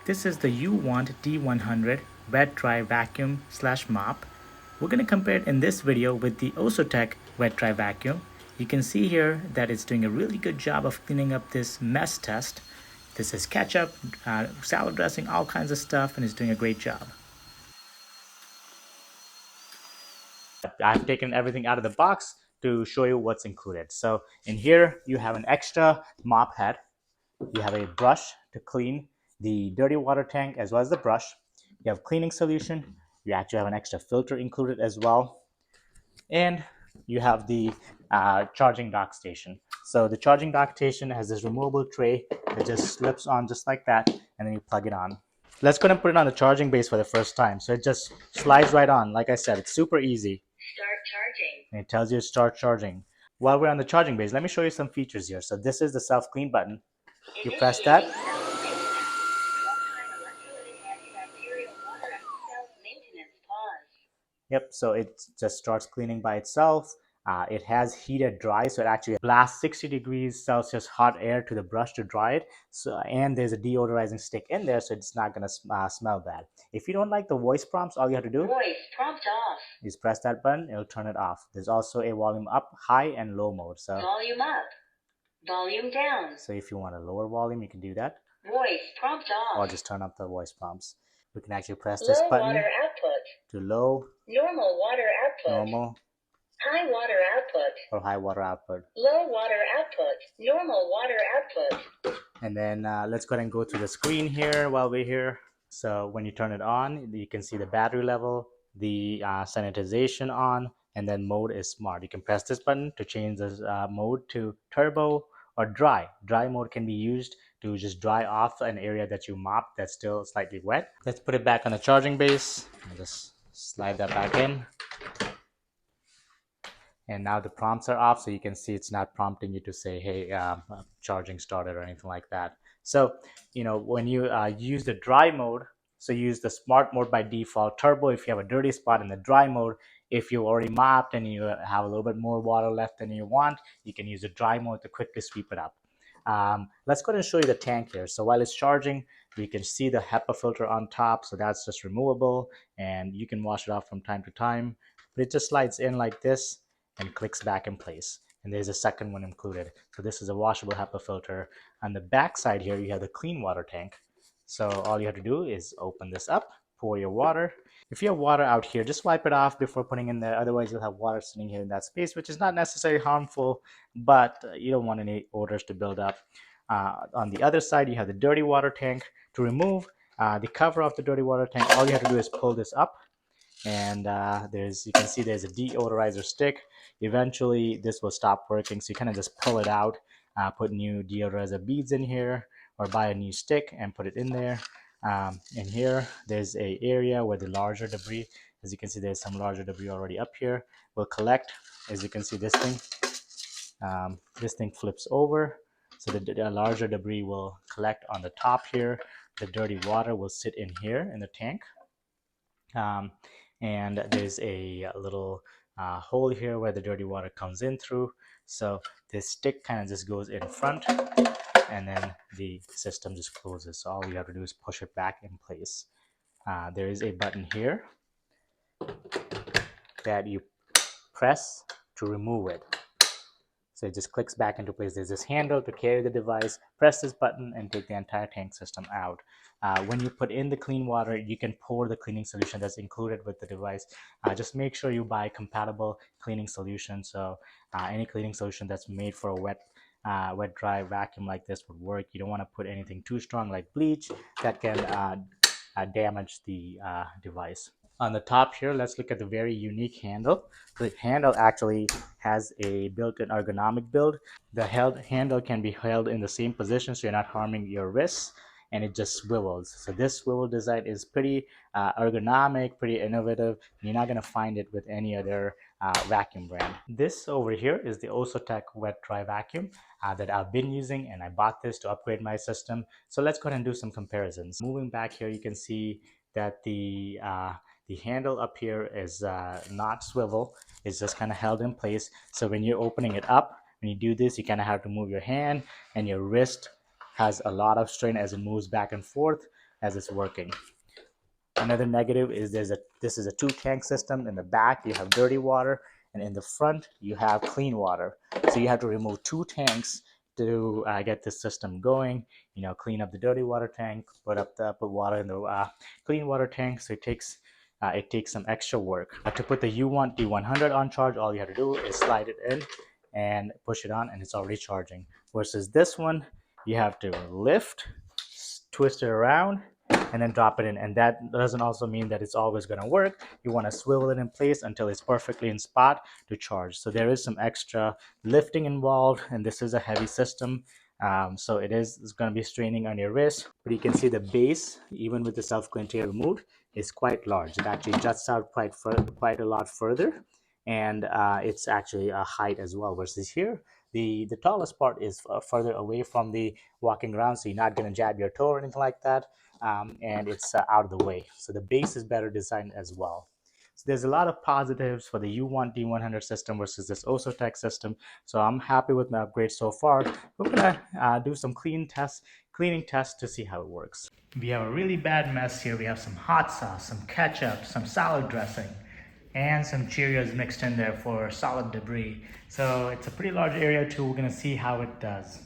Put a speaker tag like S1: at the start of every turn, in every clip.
S1: This is the Uwant D100 wet dry vacuum / mop. We're going to compare it in this video with the Osotek wet dry vacuum. You can see here that it's doing a really good job of cleaning up this mess test. This is ketchup, salad dressing, all kinds of stuff, and it's doing a great job. I've taken everything out of the box to show you what's included. So in here, you have an extra mop head. You have a brush to clean the dirty water tank as well as the brush. You have cleaning solution. You actually have an extra filter included as well. And you have the charging dock station. So the charging dock station has this removable tray that just slips on just like that, and then you plug it on. Let's go and put it on the charging base for the first time. So it just slides right on. Like I said, it's super easy.
S2: Start charging.
S1: And it tells you to start charging. While we're on the charging base, let me show you some features here. So this is the self-clean button. You press that. Yep, so it just starts cleaning by itself. It has heated dry, so it actually blasts 60 degrees Celsius hot air to the brush to dry it. So, and there's a deodorizing stick in there, so it's not going to smell bad. If you don't like the voice prompts, all you have to do is press that button. It'll turn it off. There's also a volume up, high, and low mode. So
S2: volume up, volume down.
S1: So if you want a lower volume, you can do that.
S2: Voice prompt off.
S1: Or just turn up the voice prompts. We can actually press this button.
S2: Low water output.
S1: To low.
S2: Normal water output.
S1: Normal.
S2: High water output.
S1: Or high water output.
S2: Low water output. Normal water output.
S1: And then let's go ahead and go to the screen here while we're here. So when you turn it on, you can see the battery level, the sanitization on, and then mode is smart. You can press this button to change this mode to turbo or dry. Dry mode can be used to just dry off an area that you mopped that's still slightly wet. Let's put it back on the charging base. And just slide that back in. And now the prompts are off, so you can see it's not prompting you to say, hey, charging started or anything like that. So, you know, when you use the dry mode, so use the smart mode by default, turbo if you have a dirty spot, in the dry mode, if you already mopped and you have a little bit more water left than you want, you can use the dry mode to quickly sweep it up. Let's go ahead and show you the tank here. So while it's charging, you can see the HEPA filter on top, so that's just removable, and you can wash it off from time to time. But it just slides in like this and clicks back in place. And there's a second one included. So this is a washable HEPA filter. On the back side here, you have the clean water tank. So all you have to do is open this up, pour your water. If you have water out here, just wipe it off before putting in there. Otherwise, you'll have water sitting here in that space, which is not necessarily harmful, but you don't want any odors to build up. On the other side, you have the dirty water tank. To remove the cover of the dirty water tank, all you have to do is pull this up. And you can see there's a deodorizer stick. Eventually this will stop working, so you kind of just pull it out, put new deodorizer beads in here, or buy a new stick and put it in there. In here there's a area where the larger debris, as you can see there's some larger debris already up here, will collect. As you can see, this thing flips over, so the larger debris will collect on the top here. The dirty water will sit in here in the tank. And there's a little hole here where the dirty water comes in through. So this stick kind of just goes in front, and then the system just closes. So all you have to do is push it back in place. There is a button here that you press to remove it. So it just clicks back into place. There's this handle to carry the device. Press this button and take the entire tank system out. When you put in the clean water, you can pour the cleaning solution that's included with the device. Just make sure you buy compatible cleaning solution. So any cleaning solution that's made for a wet dry vacuum like this would work. You don't want to put anything too strong like bleach that can damage the device. On the top here, let's look at the very unique handle. The handle actually has a built-in ergonomic build. The handle can be held in the same position, so you're not harming your wrists, and it just swivels. So this swivel design is pretty ergonomic, pretty innovative. You're not going to find it with any other vacuum brand. This over here is the Osotek wet dry vacuum that I've been using, and I bought this to upgrade my system. So let's go ahead and do some comparisons. Moving back here, you can see that the handle up here is not swivel. It's just kind of held in place. So when you're opening it up, when you do this, you kind of have to move your hand, and your wrist has a lot of strain as it moves back and forth. as it's working. Another negative is this is a two tank system. In the back you have dirty water, and in the front you have clean water. So you have to remove two tanks to get this system going. You know, clean up the dirty water tank, put water in the clean water tank. So it takes some extra work. To put the Uwant D100 on charge, all you have to do is slide it in and push it on, and it's already charging. Versus this one, you have to lift, twist it around, and then drop it in. And that doesn't also mean that it's always going to work. You want to swivel it in place until it's perfectly in spot to charge. So there is some extra lifting involved, and this is a heavy system. So it's going to be straining on your wrist. But you can see the base, even with the self-clean tail removed, is quite large. It actually juts out quite a lot further, and it's actually a height as well. Versus here, the tallest part is further away from the walking around, so you're not going to jab your toe or anything like that, and it's out of the way. So the base is better designed as well. So there's a lot of positives for the Uwant D100 system versus this Osotek system. So I'm happy with my upgrade so far. We're gonna do some cleaning tests to see how it works. We have a really bad mess here. We have some hot sauce, some ketchup, some salad dressing, and some Cheerios mixed in there for solid debris. So it's a pretty large area too. We're gonna see how it does.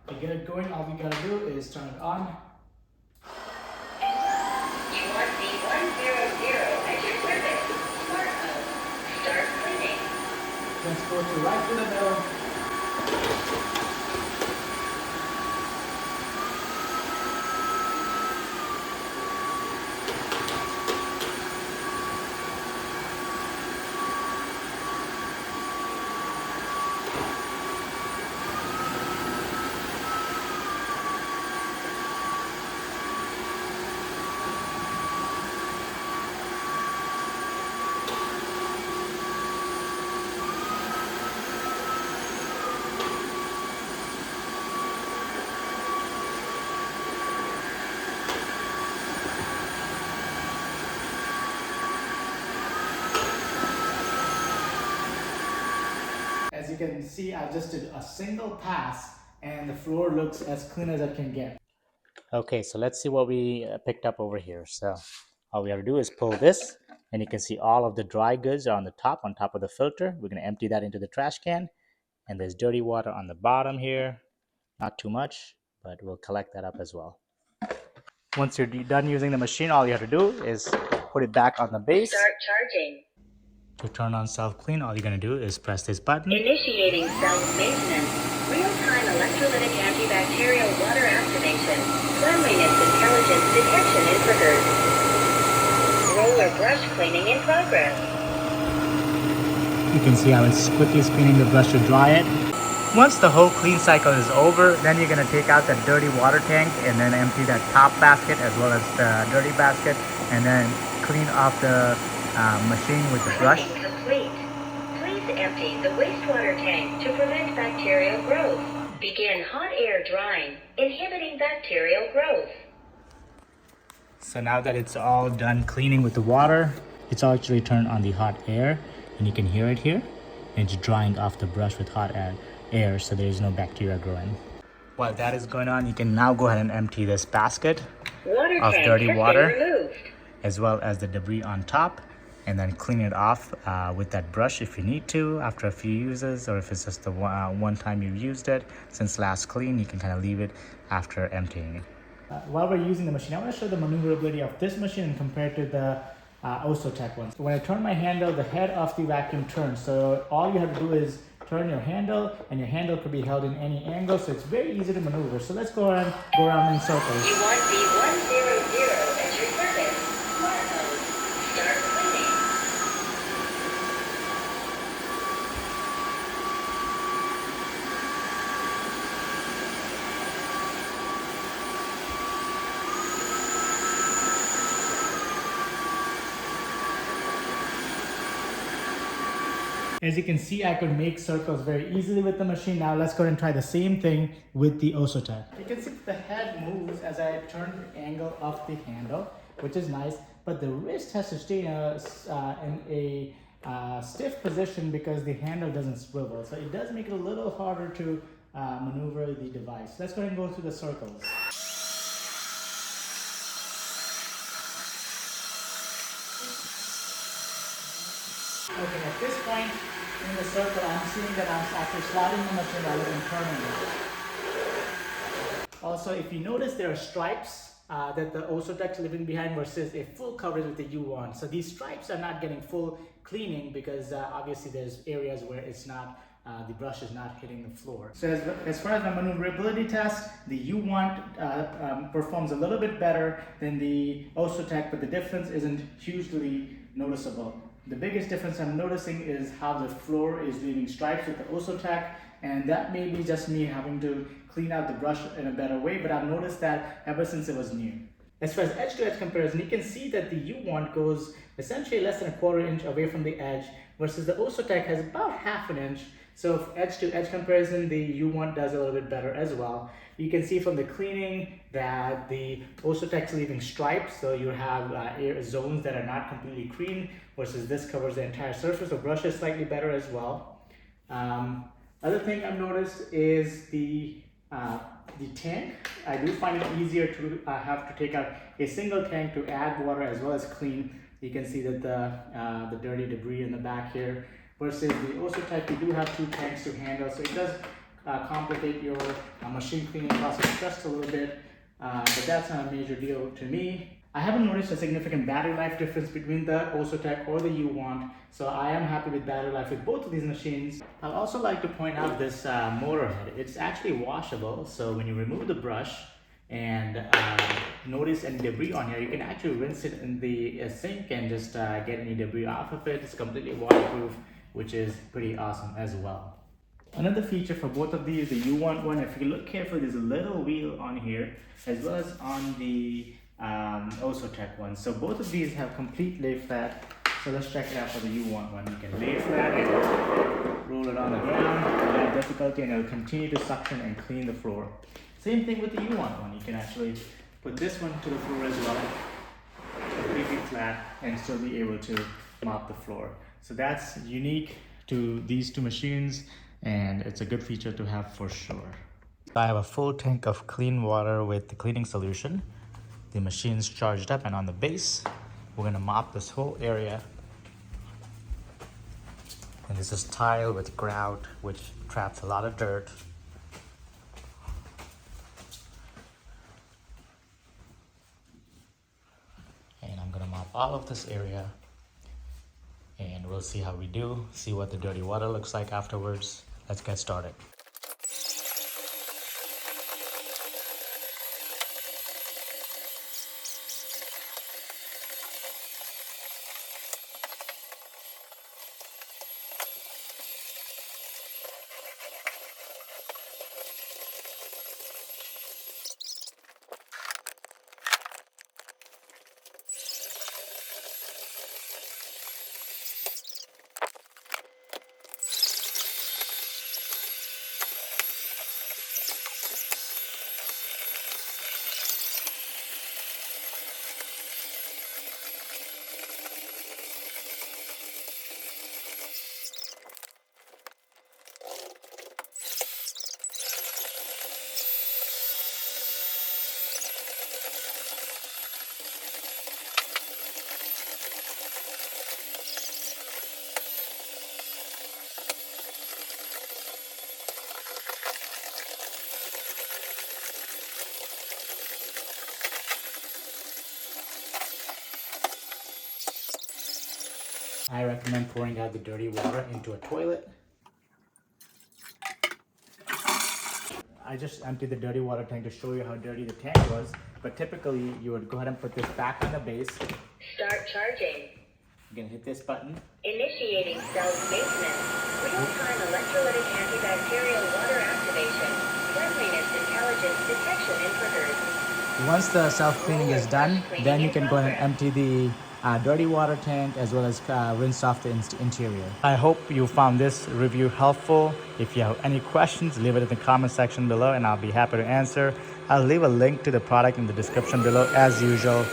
S1: To get it going, all we gotta do is turn it on.
S2: Uwant D100 at your service. Smart mode. Start cleaning.
S1: Let's go to right through the middle. As you can see, I just did a single pass and the floor looks as clean as it can get. Okay, so let's see what we picked up over here. So all we have to do is pull this, and you can see all of the dry goods are on top of the filter. We're going to empty that into the trash can, and there's dirty water on the bottom here. Not too much, but we'll collect that up as well. Once you're done using the machine, all you have to do is put it back on the base.
S2: Start charging.
S1: To turn on self-clean, all you're going to do is press this button.
S2: Initiating self-maintenance. Real-time electrolytic antibacterial water activation. Cleanliness intelligence detection and triggers. Roller brush cleaning in progress.
S1: You can see how it's quickly spinning the brush to dry it. Once the whole clean cycle is over, then you're going to take out that dirty water tank and then empty that top basket as well as the dirty basket, and then clean off the machine with the brush.
S2: Cleaning complete. Please empty the wastewater tank to prevent bacterial growth. Begin hot air drying, inhibiting bacterial growth.
S1: So now that it's all done cleaning with the water, it's actually turned on the hot air, and you can hear it here. And it's drying off the brush with hot air, so there's no bacteria growing. While that is going on, you can now go ahead and empty this basket of dirty water, as well as the debris on top, and then clean it off with that brush if you need to after a few uses, or if it's just the one time you've used it since last clean, you can kind of leave it after emptying it. While we're using the machine, I want to show the maneuverability of this machine compared to the Osotek one. So when I turn my handle, the head of the vacuum turns. So all you have to do is turn your handle, and your handle could be held in any angle, so it's very easy to maneuver. So let's go around in circles.
S2: Uwant D100 at your service. Smart mode. Start cleaning.
S1: As you can see, I could make circles very easily with the machine. Now let's go and try the same thing with the Osotek. You can see the head moves as I turn the angle of the handle, which is nice, but the wrist has to stay in a stiff position because the handle doesn't swivel. So it does make it a little harder to maneuver the device. Let's go ahead and go through the circles. Okay, at this point in the circle, I'm seeing that I'm actually sliding the machine rather than turning it. Also, if you notice, there are stripes that the Osotek's leaving behind versus a full coverage with the U1. So these stripes are not getting full cleaning because obviously there's areas where it's not, the brush is not hitting the floor. So as far as my maneuverability test, the U1 performs a little bit better than the Osotek, but the difference isn't hugely noticeable. The biggest difference I'm noticing is how the floor is leaving stripes with the Osotek, and that may be just me having to clean out the brush in a better way, but I've noticed that ever since it was new. As far as edge to edge comparison, you can see that the U1 goes essentially less than a quarter inch away from the edge versus the Osotek has about half an inch. So for edge to edge comparison, the U1 does a little bit better as well. You can see from the cleaning that the Osotek's leaving stripes, so you have zones that are not completely clean versus this covers the entire surface. The brush is slightly better as well. Other thing I've noticed is the tank. I do find it easier to have to take out a single tank to add water as well as clean. You can see that the dirty debris in the back here versus the Osotek, you do have two tanks to handle, so it does complicate your machine cleaning process just a little bit, but that's not a major deal to me. I haven't noticed a significant battery life difference between the Osotek or the U1, so I am happy with battery life with both of these machines. I'd also like to point out this motor head. It's actually washable, so when you remove the brush and notice any debris on here, you can actually rinse it in the sink and just get any debris off of it. It's completely waterproof, which is pretty awesome as well. Another feature for both of these, the U1 one, if you look carefully, there's a little wheel on here as well as on the Osotek one. So both of these have complete lay flat. So let's check it out for the U1 one. You can lay flat and roll it on the ground without difficulty, and it will continue to suction and clean the floor. Same thing with the U1 one. You can actually put this one to the floor as well, completely flat, and still be able to mop the floor. So that's unique to these two machines, and it's a good feature to have for sure. I have a full tank of clean water with the cleaning solution. The machine's charged up, and on the base, we're gonna mop this whole area. And this is tile with grout, which traps a lot of dirt. And I'm gonna mop all of this area, and we'll see how we do, see what the dirty water looks like afterwards. Let's get started. I recommend pouring out the dirty water into a toilet. I just emptied the dirty water tank to show you how dirty the tank was, but typically you would go ahead and put this back on the base.
S2: Start charging.
S1: You're gonna hit this button.
S2: Initiating self-maintenance. Real-time electrolytic antibacterial water activation. Cleanliness intelligence detection and triggers.
S1: Once the self-cleaning is done, then you can go ahead and empty the dirty water tank as well as rinse off the interior. I hope you found this review helpful. If you have any questions, leave it in the comment section below and I'll be happy to answer. I'll leave a link to the product in the description below as usual.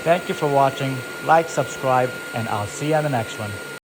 S1: Thank you for watching. Like, subscribe, and I'll see you on the next one.